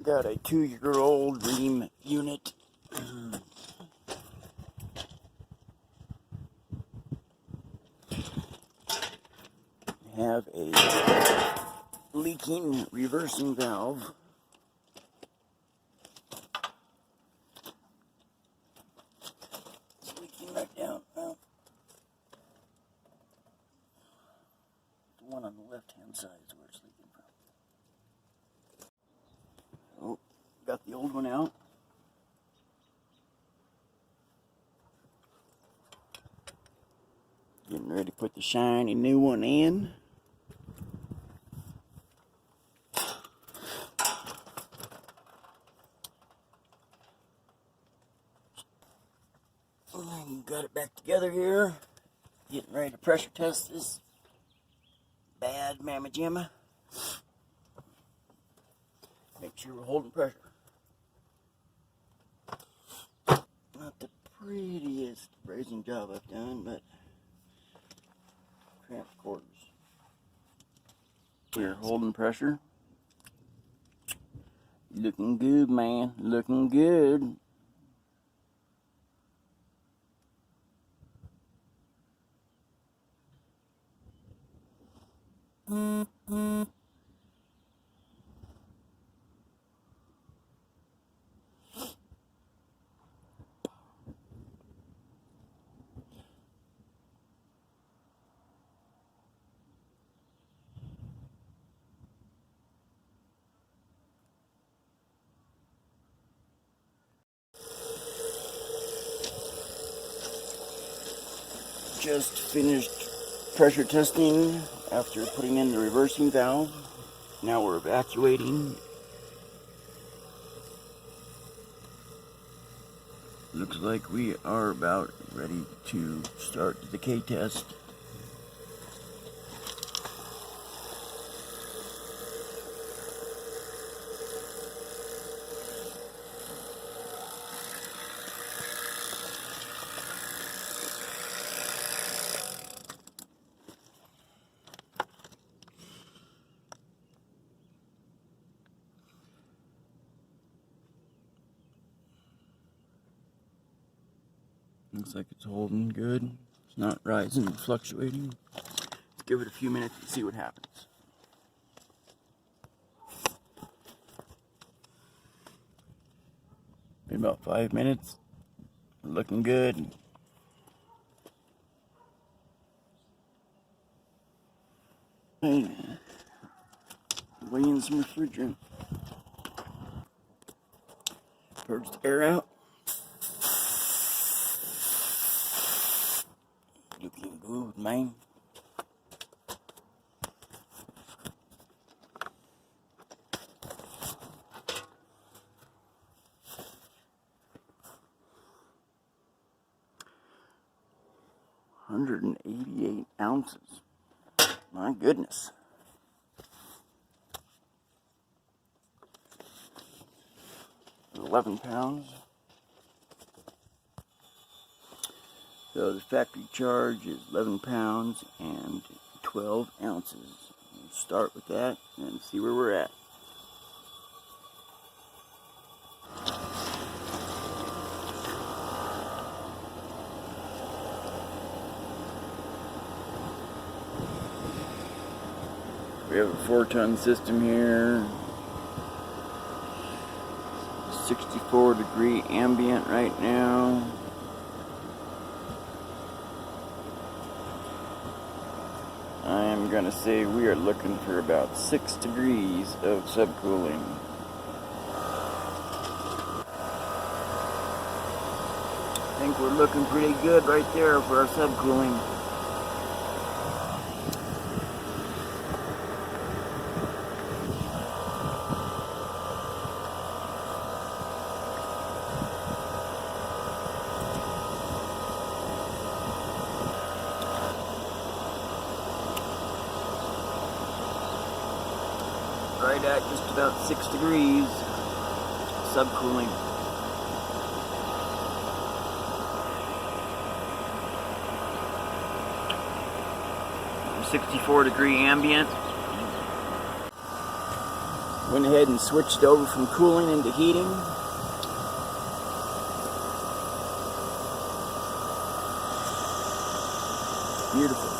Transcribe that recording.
Got a 2-year-old Rheem unit. Have a leaking reversing valve. It's leaking right down. Well, the one on the left-hand side is where it's leaking from. Oh, got the old one out. Getting ready to put the shiny new one in. Got it back together here. Getting ready to pressure test this bad mamma jamma. Make sure we're holding pressure. Not the prettiest brazing job I've done, but cramped quarters. We're holding pressure. Looking good, man. Looking good. Just finished pressure testing after putting in the reversing valve. Now we're evacuating. Looks like we are about ready to start the decay test. Looks like it's holding good. It's not rising and fluctuating. Let's give it a few minutes and see what happens. Been about 5 minutes. Looking good. Hey, weigh in some refrigerant. Purge the air out. Looking good, man. $188 ounces. My goodness. £11. So the factory charge is 11 pounds and 12 ounces. We'll start with that and see where we're at. We have a 4-ton system here. 64-degree ambient right now. I'm gonna say we are looking for about 6 degrees of subcooling. I think we're looking pretty good right there for our subcooling. Right at just about 6 degrees subcooling. .64 degree ambient. Went ahead and switched over from cooling into heating. Beautiful.